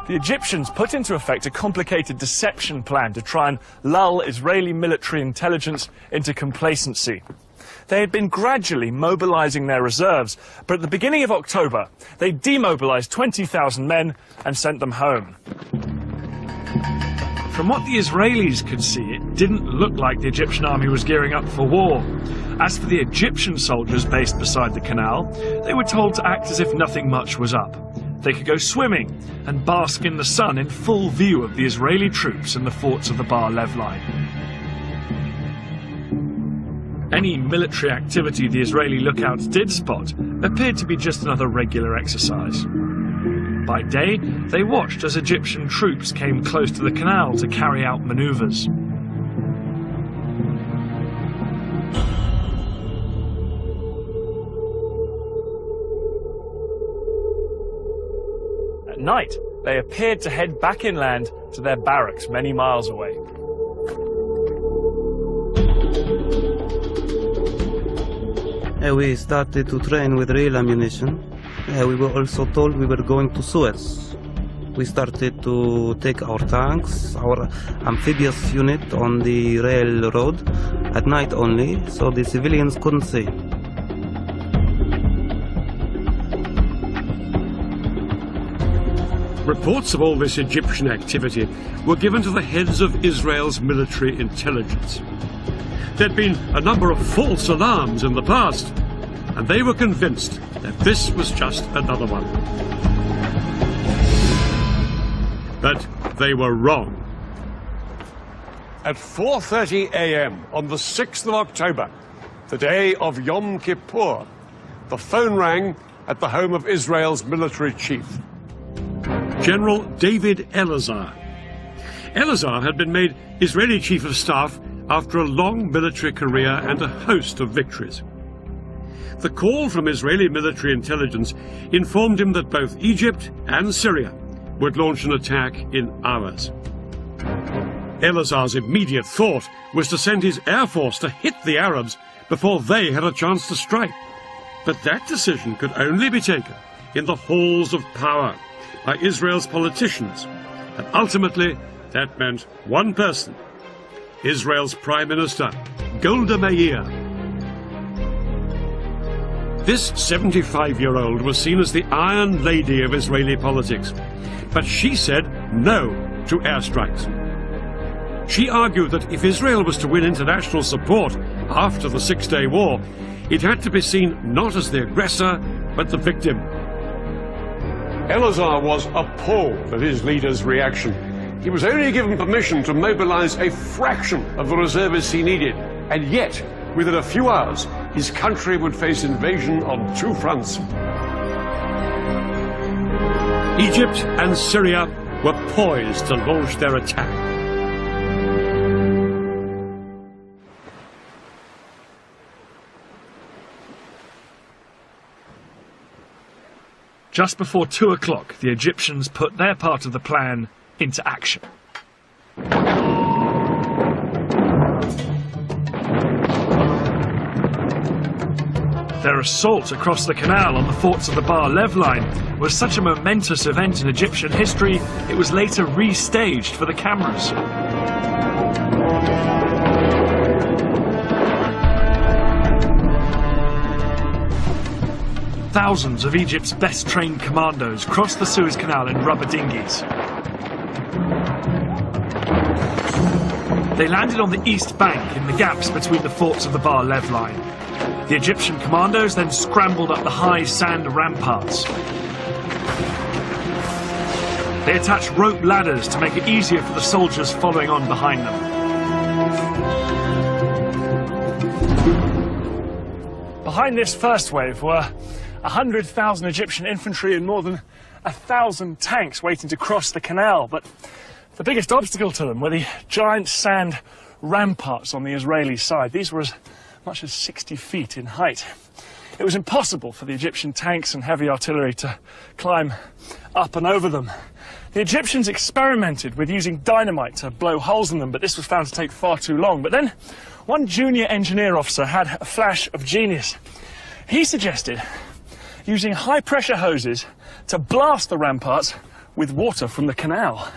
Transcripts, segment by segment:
The Egyptians put into effect a complicated deception plan to try and lull Israeli military intelligence into complacency. They had been gradually mobilizing their reserves, but at the beginning of October, they demobilized 20,000 men and sent them home. From what the Israelis could see, it didn't look like the Egyptian army was gearing up for war. As for the Egyptian soldiers based beside the canal, they were told to act as if nothing much was up. They could go swimming and bask in the sun in full view of the Israeli troops in the forts of the Bar-Lev line. Any military activity the Israeli lookouts did spot appeared to be just another regular exercise. By day, they watched as Egyptian troops came close to the canal to carry out maneuvers. At night, they appeared to head back inland to their barracks many miles away. We started to train with real ammunition. We were also told we were going to Suez. We started to take our tanks, our amphibious unit on the railroad at night only, so the civilians couldn't see. Reports of all this Egyptian activity were given to the heads of Israel's military intelligence. There'd been a number of false alarms in the past, and they were convinced that this was just another one. But they were wrong. At 4:30 a.m. on the 6th of October, the day of Yom Kippur, the phone rang at the home of Israel's military chief. General David Elazar. Elazar had been made Israeli Chief of Staff after a long military career and a host of victories. The call from Israeli military intelligence informed him that both Egypt and Syria would launch an attack in hours. Elazar's immediate thought was to send his air force to hit the Arabs before they had a chance to strike. But that decision could only be taken in the halls of power by Israel's politicians, and ultimately that meant one person: Israel's Prime Minister, Golda Meir. This 75-year-old was seen as the Iron Lady of Israeli politics, but she said no to airstrikes. She argued that if Israel was to win international support after the Six-Day War, it had to be seen not as the aggressor, but the victim. Elazar was appalled at his leader's reaction. He was only given permission to mobilize a fraction of the reservists he needed, and yet, within a few hours, his country would face invasion on two fronts. Egypt and Syria were poised to launch their attack. Just before 2 o'clock, the Egyptians put their part of the plan into action. Their assault across the canal on the forts of the Bar-Lev line was such a momentous event in Egyptian history, it was later restaged for the cameras. Thousands of Egypt's best-trained commandos crossed the Suez Canal in rubber dinghies. They landed on the east bank in the gaps between the forts of the Bar-Lev line. The Egyptian commandos then scrambled up the high sand ramparts. They attached rope ladders to make it easier for the soldiers following on behind them. Behind this first wave were 100,000 Egyptian infantry and more than 1,000 tanks waiting to cross the canal, but the biggest obstacle to them were the giant sand ramparts on the Israeli side. These were as much as 60 feet in height. It was impossible for the Egyptian tanks and heavy artillery to climb up and over them. The Egyptians experimented with using dynamite to blow holes in them, but this was found to take far too long. But then one junior engineer officer had a flash of genius. He suggested using high-pressure hoses to blast the ramparts with water from the canal.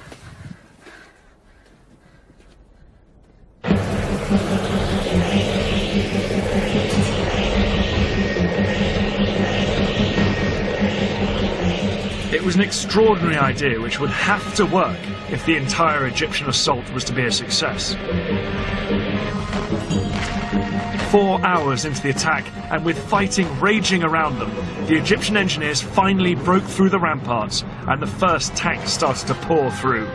It was an extraordinary idea which would have to work if the entire Egyptian assault was to be a success. 4 hours into the attack, and with fighting raging around them, the Egyptian engineers finally broke through the ramparts, and the first tanks started to pour through.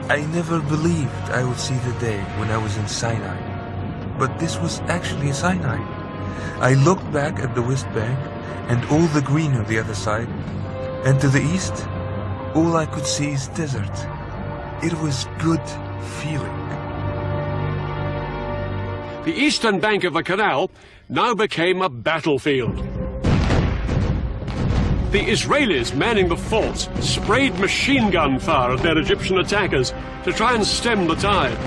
I never believed I would see the day when I was in Sinai. But this was actually Sinai. I looked back at the West Bank and all the green on the other side, and to the east, all I could see is desert. It was good feeling. The eastern bank of the canal now became a battlefield. The Israelis manning the forts sprayed machine gun fire at their Egyptian attackers to try and stem the tide.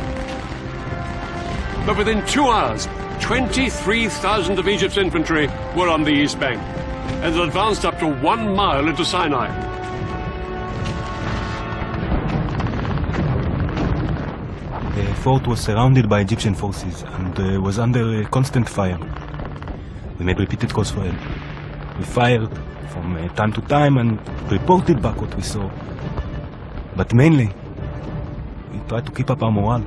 But within 2 hours, 23,000 of Egypt's infantry were on the east bank, and had advanced up to 1 mile into Sinai. The fort was surrounded by Egyptian forces and was under constant fire. We made repeated calls for help. We fired from time to time and reported back what we saw. But mainly, we tried to keep up our morale.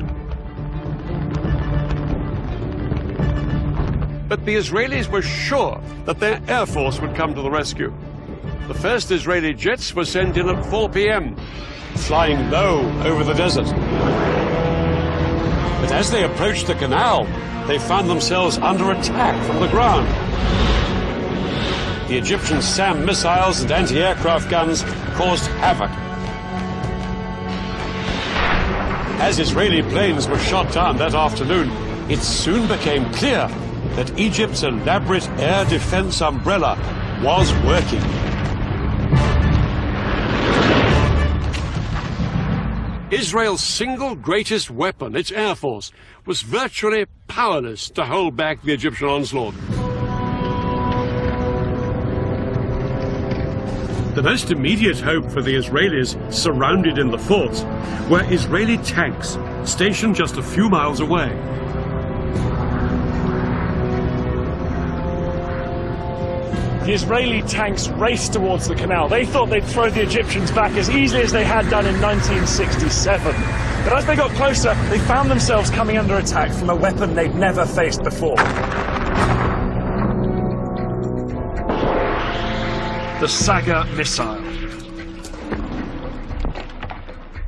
But the Israelis were sure that their air force would come to the rescue. The first Israeli jets were sent in at 4 p.m., flying low over the desert. But as they approached the canal, they found themselves under attack from the ground. The Egyptian SAM missiles and anti-aircraft guns caused havoc. As Israeli planes were shot down that afternoon, it soon became clear that Egypt's elaborate air defense umbrella was working. Israel's single greatest weapon, its air force, was virtually powerless to hold back the Egyptian onslaught. The most immediate hope for the Israelis surrounded in the forts were Israeli tanks stationed just a few miles away. The Israeli tanks raced towards the canal. They thought they'd throw the Egyptians back as easily as they had done in 1967. But as they got closer, they found themselves coming under attack from a weapon they'd never faced before. The Saga missile.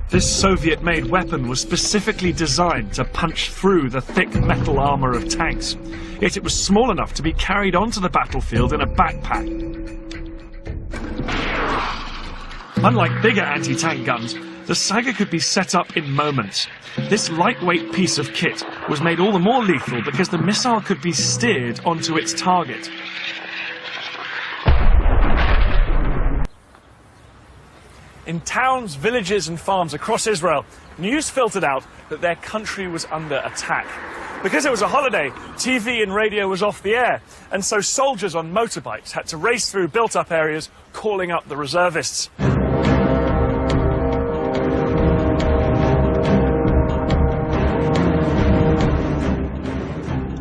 This Soviet-made weapon was specifically designed to punch through the thick metal armor of tanks. Yet it was small enough to be carried onto the battlefield in a backpack. Unlike bigger anti-tank guns, the Saga could be set up in moments. This lightweight piece of kit was made all the more lethal because the missile could be steered onto its target. In towns, villages and farms across Israel, news filtered out that their country was under attack. Because it was a holiday, TV and radio was off the air, and so soldiers on motorbikes had to race through built-up areas, calling up the reservists.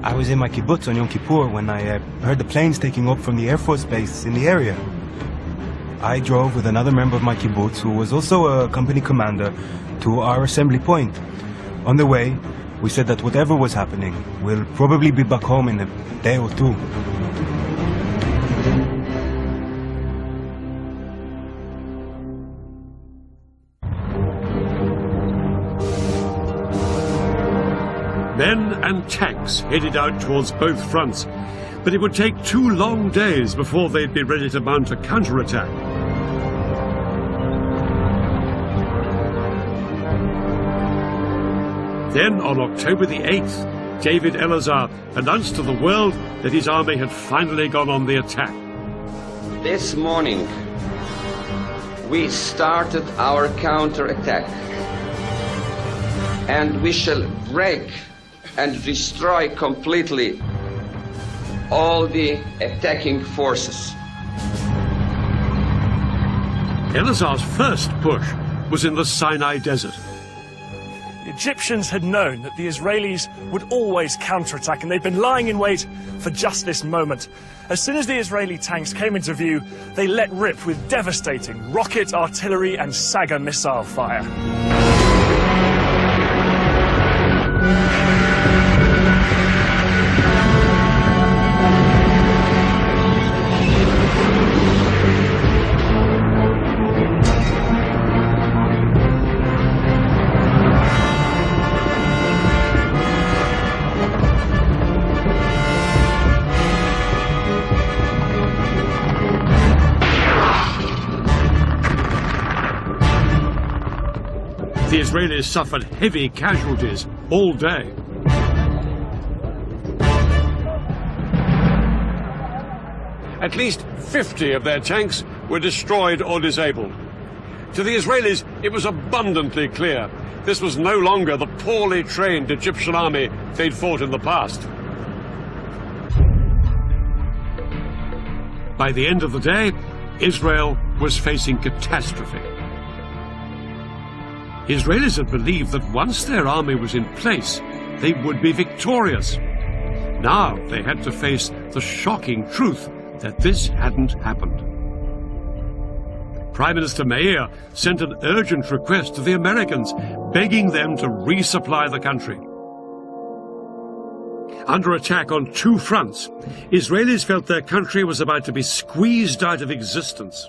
I was in my kibbutz on Yom Kippur when I heard the planes taking off from the Air Force base in the area. I drove with another member of my kibbutz, who was also a company commander, to our assembly point. On the way, we said that whatever was happening, we'll probably be back home in a day or two. Men and tanks headed out towards both fronts, but it would take 2 long days before they'd be ready to mount a counterattack. Then, on October the 8th, David Elazar announced to the world that his army had finally gone on the attack. This morning, we started our counterattack, and we shall break and destroy completely all the attacking forces. Eleazar's first push was in the Sinai Desert. The Egyptians had known that the Israelis would always counterattack, and they'd been lying in wait for just this moment. As soon as the Israeli tanks came into view, they let rip with devastating rocket, artillery and Saga missile fire. The Israelis suffered heavy casualties all day. At least 50 of their tanks were destroyed or disabled. To the Israelis, it was abundantly clear this was no longer the poorly trained Egyptian army they'd fought in the past. By the end of the day, Israel was facing catastrophe. Israelis had believed that once their army was in place, they would be victorious. Now they had to face the shocking truth that this hadn't happened. Prime Minister Meir sent an urgent request to the Americans, begging them to resupply the country. Under attack on two fronts, Israelis felt their country was about to be squeezed out of existence.